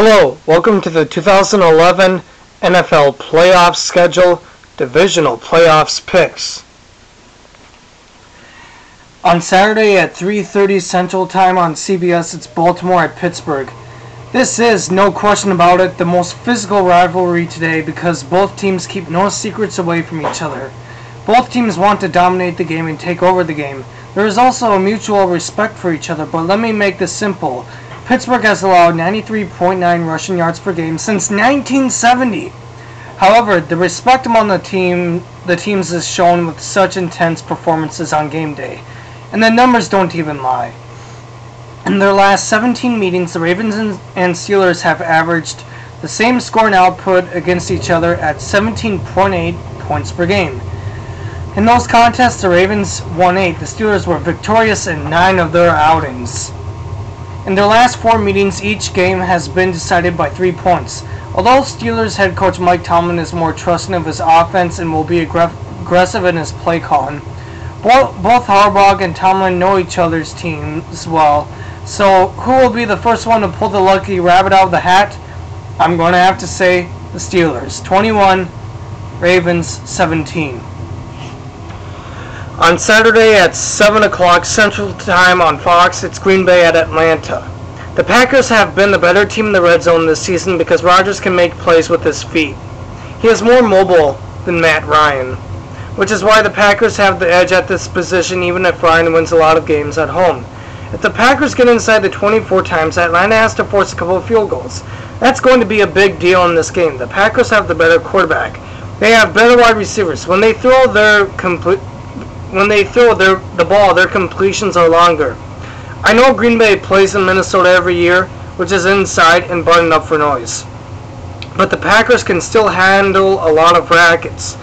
Hello, welcome to the 2011 NFL Playoff Schedule Divisional Playoffs Picks. On Saturday at 3:30 Central Time on CBS, it's Baltimore at Pittsburgh. This is, no question about it, the most physical rivalry today because both teams keep no secrets away from each other. Both teams want to dominate the game and take over the game. There is also a mutual respect for each other, but let me make this simple. Pittsburgh has allowed 93.9 rushing yards per game since 1970. However, the respect among the teams is shown with such intense performances on game day, and the numbers don't even lie. In their last 17 meetings, the Ravens and Steelers have averaged the same score and output against each other at 17.8 points per game. In those contests, the Ravens won 8. The Steelers were victorious in 9 of their outings. In their last 4 meetings, each game has been decided by 3 points. Although Steelers head coach Mike Tomlin is more trusting of his offense and will be aggressive in his play calling, both Harbaugh and Tomlin know each other's teams well. So who will be the first one to pull the lucky rabbit out of the hat? I'm going to have to say the Steelers. 21, Ravens 17. On Saturday at 7 o'clock Central Time on Fox, it's Green Bay at Atlanta. The Packers have been the better team in the red zone this season because Rodgers can make plays with his feet. He is more mobile than Matt Ryan, which is why the Packers have the edge at this position even if Ryan wins a lot of games at home. If the Packers get inside the 24 times, Atlanta has to force a couple of field goals. That's going to be a big deal in this game. The Packers have the better quarterback. They have better wide receivers. When they throw the ball, their completions are longer. I know Green Bay plays in Minnesota every year, which is inside and buttoned up for noise. But the Packers can still handle a lot of rackets.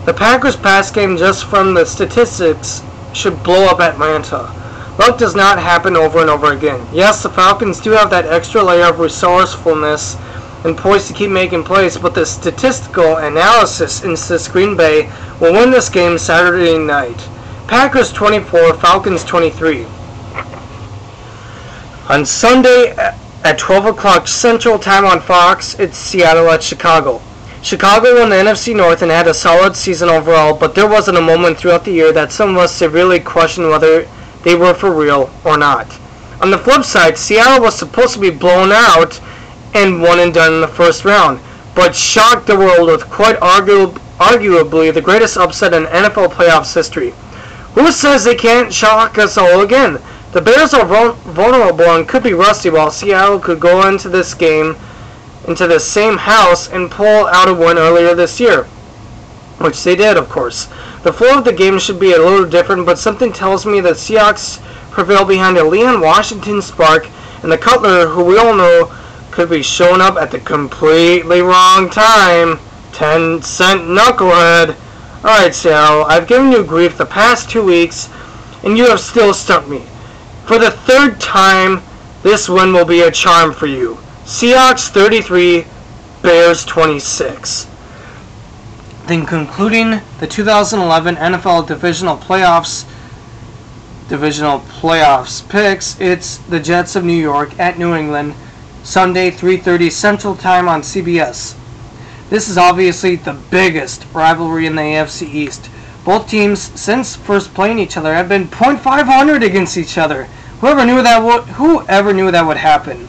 The Packers' pass game, just from the statistics, should blow up Atlanta. Luck does not happen over and over again. Yes, the Falcons do have that extra layer of resourcefulness and poised to keep making plays, but the statistical analysis insists Green Bay will win this game Saturday night. Packers 24, Falcons 23. On Sunday at 12 o'clock Central Time on Fox, it's Seattle at Chicago. Chicago won the NFC North and had a solid season overall, but there wasn't a moment throughout the year that some of us severely questioned whether they were for real or not. On the flip side, Seattle was supposed to be blown out and one and done in the first round, but shocked the world with quite arguably the greatest upset in NFL playoffs history. Who says they can't shock us all again? The Bears are vulnerable and could be rusty, while Seattle could go into this game, into the same house, and pull out a win earlier this year, which they did, of course. The flow of the game should be a little different, but something tells me that Seahawks prevail behind a Leon Washington spark, and the Cutler, who we all know could be showing up at the completely wrong time. 10-cent knucklehead. Alright, Seattle, I've given you grief the past 2 weeks, and you have still stumped me. For the 3rd time, this win will be a charm for you. Seahawks 33, Bears 26. Then concluding the 2011 NFL Divisional Playoffs picks, it's the Jets of New York at New England, Sunday 3:30 Central Time on CBS. This is obviously the biggest rivalry in the AFC East. Both teams, since first playing each other, have been .500 against each other. Whoever knew that would happen?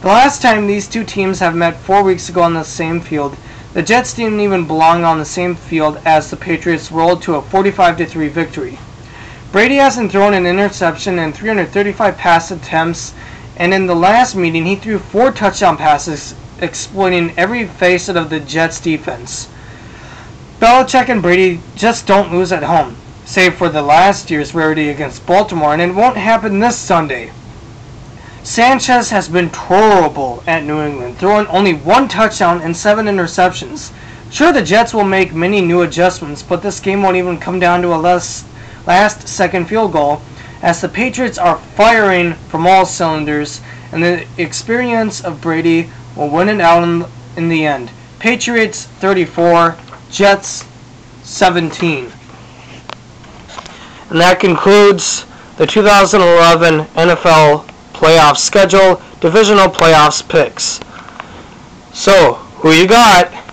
The last time these two teams have met 4 weeks ago on the same field, the Jets didn't even belong on the same field as the Patriots rolled to a 45-3 victory. Brady hasn't thrown an interception in 335 pass attempts, and in the last meeting he threw 4 touchdown passes, exploiting every facet of the Jets' defense. Belichick and Brady just don't lose at home, save for the last year's rarity against Baltimore, and it won't happen this Sunday. Sanchez has been terrible at New England, throwing only 1 touchdown and 7 interceptions. Sure, the Jets will make many new adjustments, but this game won't even come down to a last-second field goal, as the Patriots are firing from all cylinders, and the experience of Brady will win it out in the end. Patriots 34, Jets 17. And that concludes the 2011 NFL Playoff Schedule Divisional Playoffs Picks. So, who you got?